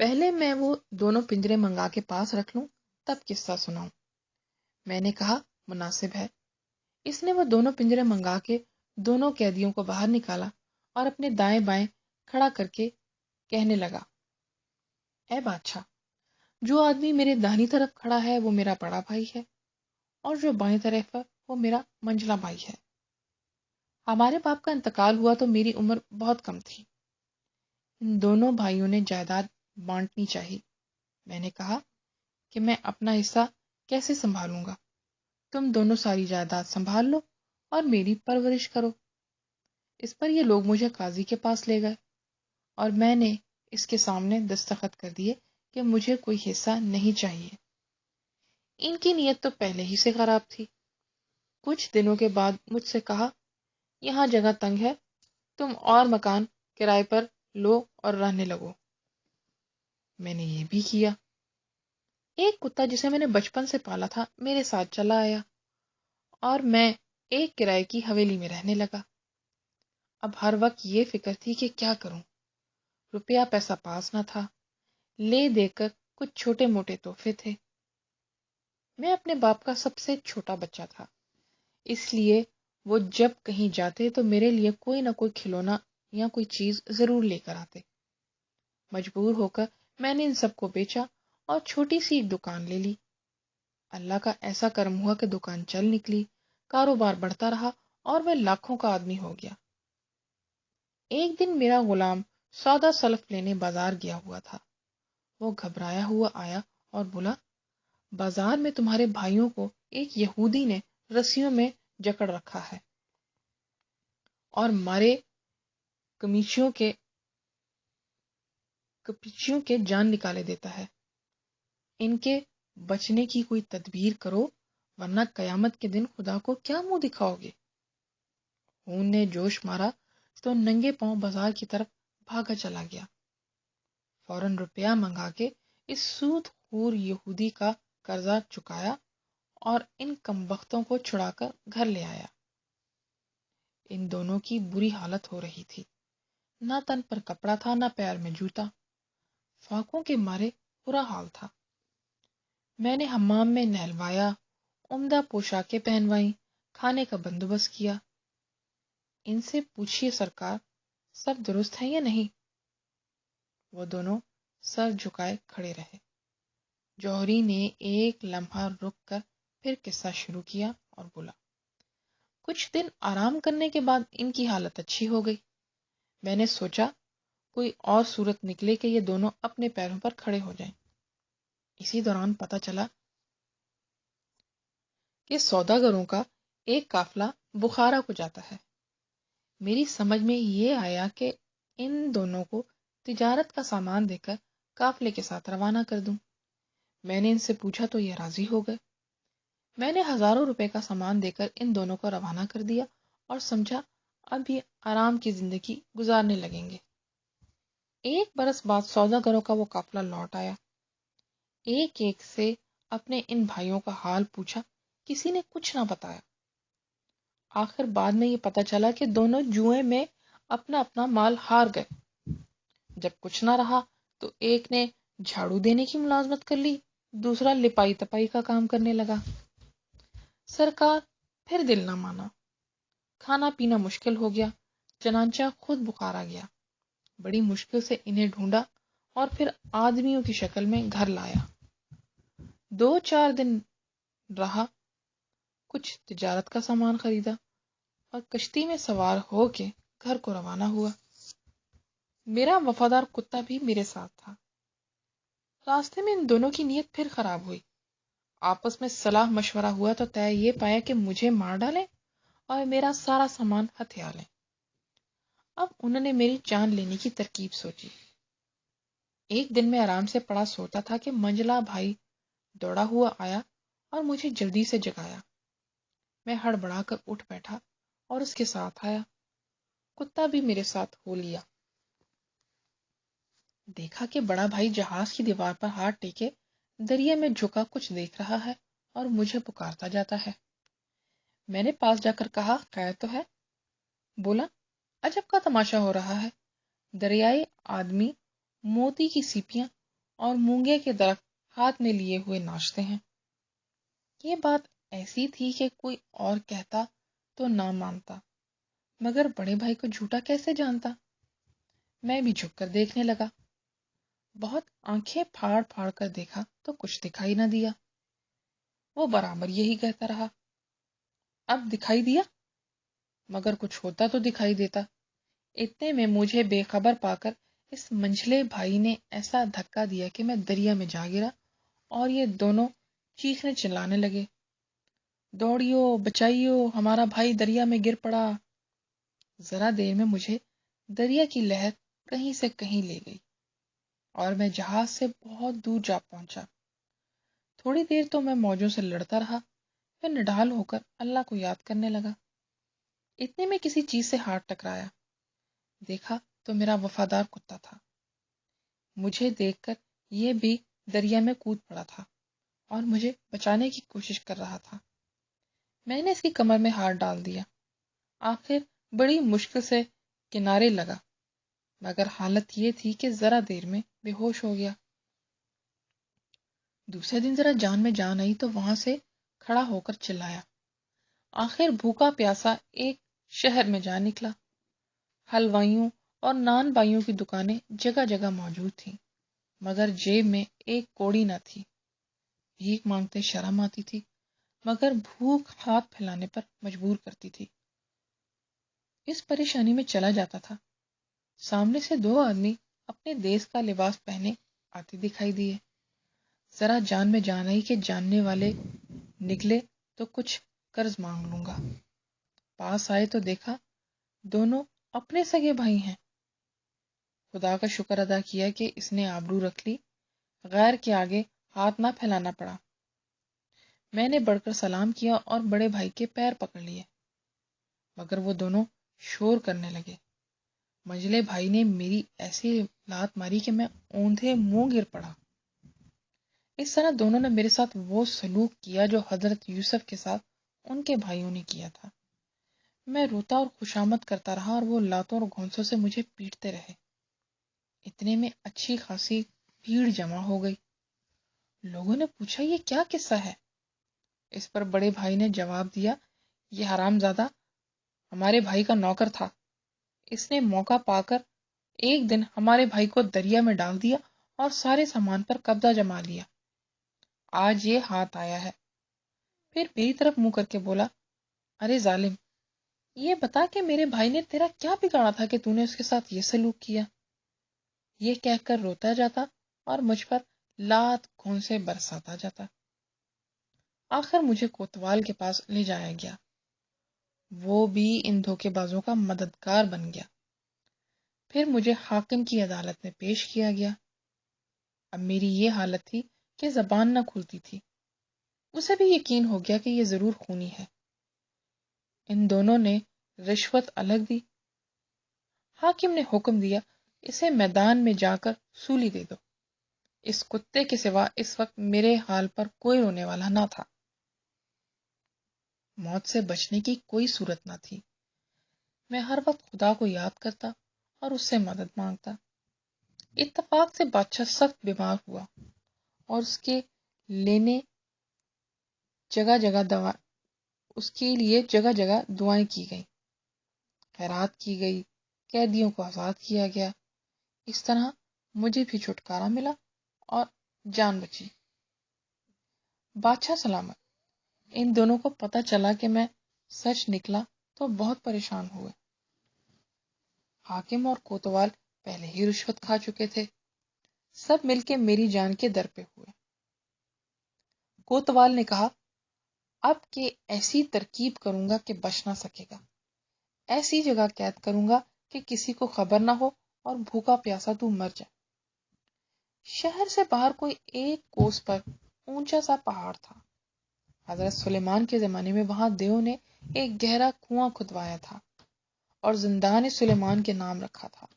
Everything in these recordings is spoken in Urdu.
پہلے میں وہ دونوں پنجرے منگا کے پاس رکھ لوں تب قصہ سناؤں۔ میں نے کہا مناسب ہے۔ اس نے وہ دونوں پنجرے منگا کے دونوں قیدیوں کو باہر نکالا اور اپنے دائیں بائیں کھڑا کر کے کہنے لگا، اے بادشاہ، جو آدمی میرے داہنی طرف کھڑا ہے وہ میرا بڑا بھائی ہے، اور جو بائیں طرف ہے وہ میرا منجلا بھائی ہے۔ ہمارے باپ کا انتقال ہوا تو میری عمر بہت کم تھی۔ ان دونوں بھائیوں نے جائیداد بانٹنی چاہی۔ میں نے کہا کہ میں اپنا حصہ کیسے سنبھالوں گا؟ تم دونوں ساری جائیداد سنبھال لو اور میری پرورش کرو۔ اس پر یہ لوگ مجھے قاضی کے پاس لے گئے اور میں نے اس کے سامنے دستخط کر دیے کہ مجھے کوئی حصہ نہیں چاہیے۔ ان کی نیت تو پہلے ہی سے خراب تھی۔ کچھ دنوں کے بعد مجھ سے کہا، یہاں جگہ تنگ ہے، تم اور مکان کرائے پر لو اور رہنے لگو۔ میں نے یہ بھی کیا۔ ایک کتا جسے میں نے بچپن سے پالا تھا میرے ساتھ چلا آیا اور میں ایک کرائے کی حویلی میں رہنے لگا۔ اب ہر وقت یہ فکر تھی کہ کیا کروں۔ روپیہ پیسہ پاس نہ تھا، لے دے کر کچھ چھوٹے موٹے تحفے تھے۔ میں اپنے باپ کا سب سے چھوٹا بچہ تھا، اس لیے وہ جب کہیں جاتے تو میرے لیے کوئی نہ کوئی کھلونا یا کوئی چیز ضرور لے کر آتے۔ مجبور ہو کر میں نے ان سب کو بیچا اور چھوٹی سی ایک دکان لے لی۔ اللہ کا ایسا کرم ہوا کہ دکان چل نکلی، کاروبار بڑھتا رہا اور میں لاکھوں کا آدمی ہو گیا۔ ایک دن میرا غلام سودا سلف لینے بازار گیا ہوا تھا۔ وہ گھبرایا ہوا آیا اور بولا، بازار میں تمہارے بھائیوں کو ایک یہودی نے رسیوں میں جکڑ رکھا ہے اور مارے کمیچیوں کے جان نکالے دیتا ہے۔ ان کے بچنے کی کوئی تدبیر کرو، ورنہ قیامت کے دن خدا کو کیا منہ دکھاؤ گے؟ خون نے جوش مارا تو ننگے پاؤں بازار کی طرف بھاگا چلا گیا۔ فوراً روپیہ منگا کے اس سود خور یہودی کا قرضہ چکایا اور ان کمبختوں کو چھڑا کر گھر لے آیا۔ ان دونوں کی بری حالت ہو رہی تھی، نہ تن پر کپڑا تھا نہ پیر میں جوتا، فاقوں کے مارے برا حال تھا۔ میں نے حمام میں نہلوایا، عمدہ پوشاکیں پہنوائیں، کھانے کا بندوبست کیا۔ ان سے پوچھیے سرکار، سب درست ہے یا نہیں؟ وہ دونوں سر جھکائے کھڑے رہے۔ جوہری نے ایک لمحہ رک کر پھر قصہ شروع کیا اور بولا، کچھ دن آرام کرنے کے بعد ان کی حالت اچھی ہو گئی۔ میں نے سوچا کوئی اور صورت نکلے کہ یہ دونوں اپنے پیروں پر کھڑے ہو جائیں۔ اسی دوران پتہ چلا کہ سوداگروں کا ایک قافلہ بخارا کو جاتا ہے۔ میری سمجھ میں یہ آیا کہ ان دونوں کو تجارت کا سامان دے کر قافلے کے ساتھ روانہ کر دوں۔ میں نے ان سے پوچھا تو یہ راضی ہو گئے۔ میں نے ہزاروں روپے کا سامان دے کر ان دونوں کو روانہ کر دیا اور سمجھا اب یہ آرام کی زندگی گزارنے لگیں گے۔ ایک برس بعد سوداگروں کا وہ قافلہ لوٹ آیا۔ ایک ایک سے اپنے ان بھائیوں کا حال پوچھا، کسی نے کچھ نہ بتایا۔ آخر بعد میں یہ پتہ چلا کہ دونوں جوئے میں اپنا اپنا مال ہار گئے۔ جب کچھ نہ رہا تو ایک نے جھاڑو دینے کی ملازمت کر لی، دوسرا لپائی تپائی کا کام کرنے لگا۔ سرکار پھر دل نہ مانا، کھانا پینا مشکل ہو گیا، چنانچہ خود بخار آ گیا۔ بڑی مشکل سے انہیں ڈھونڈا اور پھر آدمیوں کی شکل میں گھر لایا۔ 2-4 دن رہا، کچھ تجارت کا سامان خریدا اور کشتی میں سوار ہو کے گھر کو روانہ ہوا۔ میرا وفادار کتا بھی میرے ساتھ تھا۔ راستے میں ان دونوں کی نیت پھر خراب ہوئی۔ آپس میں صلاح مشورہ ہوا تو طے یہ پایا کہ مجھے مار ڈالیں اور میرا سارا سامان ہتھیا لیں۔ اب انہوں نے میری جان لینے کی ترکیب سوچی۔ ایک دن میں آرام سے پڑا سوتا تھا کہ منجلا بھائی دوڑا ہوا آیا اور مجھے جلدی سے جگایا۔ میں ہڑبڑا کر اٹھ بیٹھا اور اس کے ساتھ آیا۔ کتا بھی میرے ساتھ ہو لیا۔ دیکھا کہ بڑا بھائی جہاز کی دیوار پر ہاتھ ٹیکے دریا میں جھکا کچھ دیکھ رہا ہے اور مجھے پکارتا جاتا ہے۔ میں نے پاس جا کر کہا، خیر تو ہے؟ بولا، عجب کا تماشا ہو رہا ہے۔ دریائی آدمی موتی کی سیپیاں اور مونگے کے درخت ہاتھ میں لیے ہوئے ناچتے ہیں۔ یہ بات ایسی تھی کہ کوئی اور کہتا تو نہ مانتا، مگر بڑے بھائی کو جھوٹا کیسے جانتا؟ میں بھی جھک کر دیکھنے لگا۔ بہت آنکھیں پھاڑ پھاڑ کر دیکھا تو کچھ دکھائی نہ دیا۔ وہ برابر یہی کہتا رہا، اب دکھائی دیا؟ مگر کچھ ہوتا تو دکھائی دیتا۔ اتنے میں مجھے بے خبر پا کر اس منجھلے بھائی نے ایسا دھکا دیا کہ میں دریا میں جا گرا، اور یہ دونوں چیخنے چلانے لگے، دوڑیو بچائیو، ہمارا بھائی دریا میں گر پڑا۔ ذرا دیر میں مجھے دریا کی لہر کہیں سے کہیں لے گئی اور میں جہاز سے بہت دور جا پہنچا۔ تھوڑی دیر تو میں موجوں سے لڑتا رہا، پھر نڈال ہو کر اللہ کو یاد کرنے لگا۔ اتنے میں کسی چیز سے ہاتھ ٹکرایا، دیکھا تو میرا وفادار کتا تھا۔ مجھے دیکھ کر یہ بھی دریا میں کود پڑا تھا اور مجھے بچانے کی کوشش کر رہا تھا۔ میں نے اس کی کمر میں ہاتھ ڈال دیا، آخر بڑی مشکل سے کنارے لگا، مگر حالت یہ تھی کہ ذرا دیر میں بے ہوش ہو گیا۔ دوسرے دن ذرا جان میں جان آئی تو وہاں سے کھڑا ہو کر چلایا۔ آخر بھوکا پیاسا ایک شہر میں جا نکلا۔ حلوائیوں اور نان بائیوں کی دکانیں جگہ جگہ موجود تھیں، مگر جیب میں ایک کوڑی نہ تھی۔ بھیک مانگتے شرم آتی تھی، مگر بھوک ہاتھ پھیلانے پر مجبور کرتی تھی۔ اس پریشانی میں چلا جاتا تھا۔ سامنے سے دو آدمی اپنے دیس کا لباس پہنے آتے دکھائی دیے۔ ذرا جان میں جان آئی کہ جاننے والے نکلے تو کچھ قرض مانگ لوں گا۔ پاس آئے تو دیکھا دونوں اپنے سگے بھائی ہیں۔ خدا کا شکر ادا کیا کہ اس نے آبرو رکھ لی، غیر کے آگے ہاتھ نہ پھیلانا پڑا۔ میں نے بڑھ کر سلام کیا اور بڑے بھائی کے پیر پکڑ لیے، مگر وہ دونوں شور کرنے لگے۔ منجلے بھائی نے میری ایسی لات ماری کہ میں اوندھے منہ گر پڑا۔ اس طرح دونوں نے میرے ساتھ وہ سلوک کیا جو حضرت یوسف کے ساتھ ان کے بھائیوں نے کیا تھا۔ میں روتا اور خوشامد کرتا رہا اور وہ لاتوں اور گھونسوں سے مجھے پیٹتے رہے۔ اتنے میں اچھی خاصی بھیڑ جمع ہو گئی۔ لوگوں نے پوچھا یہ کیا قصہ ہے؟ اس پر بڑے بھائی نے جواب دیا، یہ حرام زادہ ہمارے بھائی کا نوکر تھا، اس نے موقع پا کر ایک دن ہمارے بھائی کو دریا میں ڈال دیا اور سارے سامان پر قبضہ جما لیا۔ آج یہ ہاتھ آیا ہے۔ پھر میری طرف منہ کر کے بولا، ارے ظالم، یہ بتا کہ میرے بھائی نے تیرا کیا بگاڑا تھا کہ تو نے اس کے ساتھ یہ سلوک کیا؟ یہ کہہ کر روتا جاتا اور مجھ پر لات گھونسے برساتا جاتا۔ آخر مجھے کوتوال کے پاس لے جایا گیا۔ وہ بھی ان دھوکے بازوں کا مددگار بن گیا۔ پھر مجھے حاکم کی عدالت میں پیش کیا گیا۔ اب میری یہ حالت تھی کہ زبان نہ کھلتی تھی۔ اسے بھی یقین ہو گیا کہ یہ ضرور خونی ہے۔ ان دونوں نے رشوت الگ دی۔ حاکم نے حکم دیا، اسے میدان میں جا کر سولی دے دو۔ اس کتے کے سوا اس وقت میرے حال پر کوئی رونے والا نہ تھا۔ موت سے بچنے کی کوئی صورت نہ تھی۔ میں ہر وقت خدا کو یاد کرتا اور اس سے مدد مانگتا۔ اتفاق سے بادشاہ سخت بیمار ہوا اور اس کے لیے جگہ جگہ دعائیں کی گئیں، خیرات کی گئی، قیدیوں کو آزاد کیا گیا۔ اس طرح مجھے بھی چھٹکارا ملا اور جان بچی۔ بادشاہ سلامت۔ ان دونوں کو پتہ چلا کہ میں سچ نکلا تو بہت پریشان ہوئے۔ حاکم اور کوتوال پہلے ہی رشوت کھا چکے تھے، سب مل کے میری جان کے در پہ ہوئے۔ کوتوال نے کہا، اب کہ ایسی ترکیب کروں گا کہ بچ نہ سکے گا، ایسی جگہ قید کروں گا کہ کسی کو خبر نہ ہو اور بھوکا پیاسا تو مر جائے۔ شہر سے باہر کوئی ایک کوس پر اونچا سا پہاڑ تھا۔ حضرت سلیمان کے زمانے میں وہاں دیو نے ایک گہرا کنواں کھدوایا تھا اور زندان سلیمان کے نام رکھا تھا۔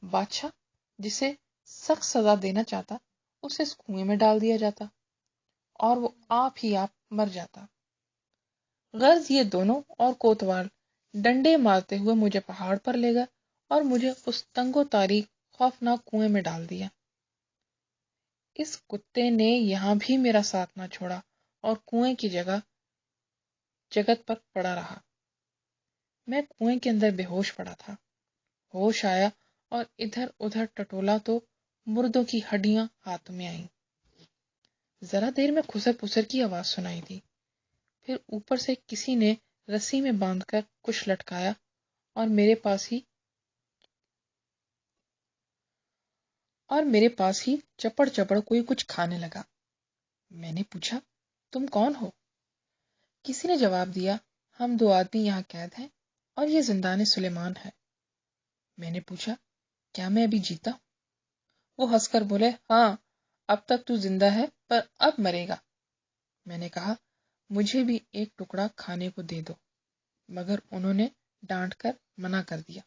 بادشاہ جسے سخت سزا دینا چاہتا اسے اس کنویں میں ڈال دیا جاتا اور وہ آپ ہی آپ مر جاتا۔ غرض یہ دونوں اور کوتوال ڈنڈے مارتے ہوئے مجھے پہاڑ پر لے گئے اور مجھے اس تنگ و تاریک خوفناک کنویں میں ڈال دیا۔ اس کتے نے یہاں بھی میرا ساتھ نہ چھوڑا اور کنویں کی جگت پر پڑا رہا۔ میں کنویں کے اندر بے ہوش پڑا تھا۔ ہوش آیا اور ادھر ادھر ٹٹولا تو مردوں کی ہڈیاں ہاتھ میں آئیں۔ ذرا دیر میں خسر پسر کی آواز سنائی دی۔ پھر اوپر سے کسی نے رسی میں باندھ کر کچھ لٹکایا اور میرے پاس ہی چپڑ چپڑ کوئی کچھ کھانے لگا۔ میں نے پوچھا، تم کون ہو؟ کسی نے جواب دیا، ہم 2 آدمی یہاں قید ہیں اور یہ زندان سلیمان ہے۔ میں نے پوچھا، کیا میں ابھی جیتا ہوں؟ وہ ہنس کر بولے، ہاں، اب تک تو زندہ ہے پر اب مرے گا۔ میں نے کہا، مجھے بھی ایک ٹکڑا کھانے کو دے دو، مگر انہوں نے ڈانٹ کر منع کر دیا۔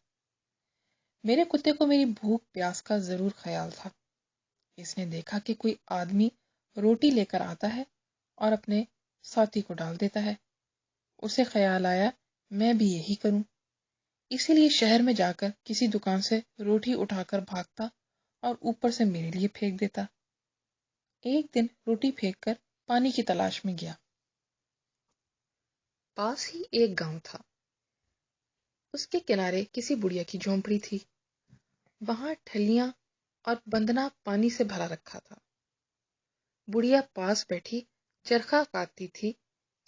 میرے کتے کو میری بھوک پیاس کا ضرور خیال تھا۔ اس نے دیکھا کہ کوئی آدمی روٹی لے کر آتا ہے اور اپنے ساتھی کو ڈال دیتا ہے۔ اسے خیال آیا میں بھی یہی کروں، اسی لیے شہر میں جا کر کسی دکان سے روٹی اٹھا کر بھاگتا اور اوپر سے میرے لیے پھینک دیتا۔ ایک دن روٹی پھینک کر پانی کی تلاش میں گیا۔ پاس ہی ایک گاؤں تھا۔ اس کے کنارے کسی بڑھیا کی جھونپڑی تھی۔ وہاں ٹھلیاں اور بندنا پانی سے بھرا رکھا تھا۔ بڑھیا پاس بیٹھی چرخا کاٹتی تھی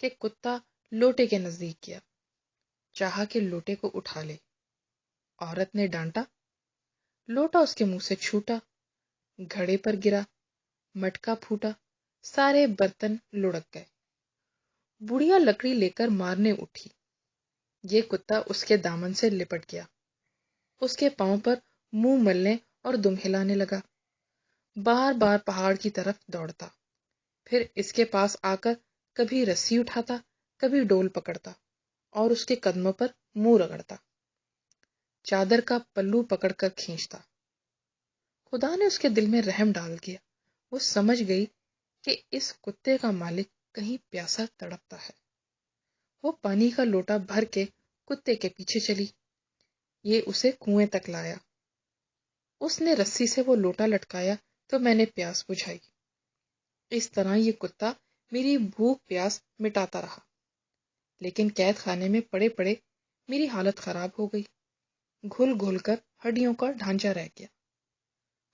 کہ کتا لوٹے کے نزدیک گیا، چاہا کہ لوٹے کو اٹھا لے۔ عورت نے ڈانٹا، لوٹا اس کے منہ سے چھوٹا، گھڑے پر گرا، مٹکا پھوٹا، سارے برتن لڑک گئے۔ بڑھیا لکڑی لے کر مارنے اٹھی، یہ کتا اس کے دامن سے لپٹ گیا، اس کے پاؤں پر منہ ملنے اور دم ہلانے لگا، بار بار پہاڑ کی طرف دوڑتا، پھر اس کے پاس آ کر کبھی رسی اٹھاتا، کبھی ڈول پکڑتا اور اس کے قدموں پر منہ رگڑتا، چادر کا پلو پکڑ کر کھینچتا۔ خدا نے اس کے دل میں رحم ڈال دیا، وہ سمجھ گئی کہ اس کتے کا مالک کہیں پیاسا تڑپتا ہے۔ وہ پانی کا لوٹا بھر کے کتے کے پیچھے چلی، یہ اسے کنویں تک لایا۔ اس نے رسی سے وہ لوٹا لٹکایا تو میں نے پیاس بجھائی۔ اس طرح یہ کتا میری بھوک پیاس مٹاتا رہا، لیکن قید خانے میں پڑے پڑے میری حالت خراب ہو گئی، گھل گھل کر ہڈیوں کا ڈھانچہ رہ گیا۔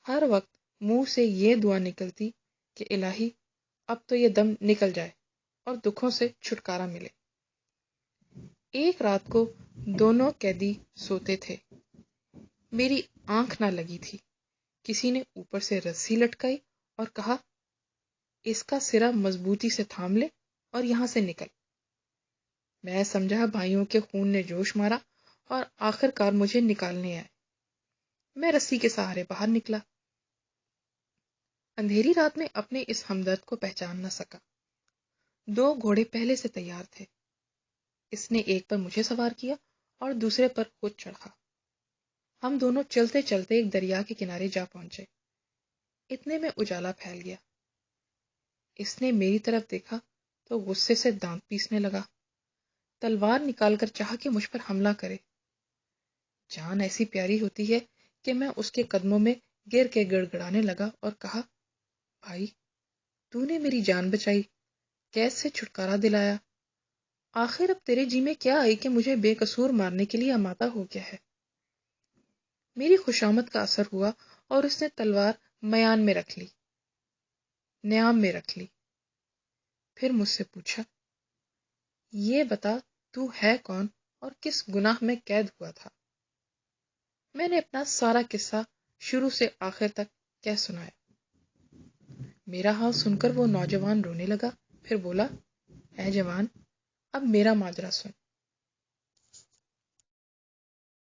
ہر وقت منہ سے یہ دعا نکلتی کہ الہی اب تو یہ دم نکل جائے اور دکھوں سے چھٹکارا ملے۔ ایک رات کو دونوں قیدی سوتے تھے، میری آنکھ نہ لگی تھی، کسی نے اوپر سے رسی لٹکائی اور کہا، اس کا سرا مضبوطی سے تھام لے اور یہاں سے نکل۔ میں سمجھا بھائیوں کے خون نے جوش مارا اور آخر کار مجھے نکالنے آئے۔ میں رسی کے سہارے باہر نکلا۔ اندھیری رات میں اپنے اس ہمدرد کو پہچان نہ سکا۔ 2 گھوڑے پہلے سے تیار تھے، اس نے ایک پر مجھے سوار کیا اور دوسرے پر خود چڑھا۔ ہم دونوں چلتے چلتے ایک دریا کے کنارے جا پہنچے۔ اتنے میں اجالا پھیل گیا۔ اس نے میری طرف دیکھا تو غصے سے دانت پیسنے لگا، تلوار نکال کر چاہا کہ مجھ پر حملہ کرے۔ جان ایسی پیاری ہوتی ہے کہ میں اس کے قدموں میں گر کے گڑ گڑانے لگا اور کہا، بھائی، تو نے میری جان بچائی، قید سے چھٹکارا دلایا، آخر اب تیرے جی میں کیا آئی کہ مجھے بے قصور مارنے کے لیے آمادہ ہو گیا ہے؟ میری خوشامد کا اثر ہوا اور اس نے تلوار میان میں رکھ لی، نیام میں رکھ لی۔ پھر مجھ سے پوچھا، یہ بتا تو ہے کون اور کس گناہ میں قید ہوا تھا؟ میں نے اپنا سارا قصہ شروع سے آخر تک کہہ سنایا۔ میرا حال سن کر وہ نوجوان رونے لگا، پھر بولا، اے جوان، اب میرا ماجرا سن۔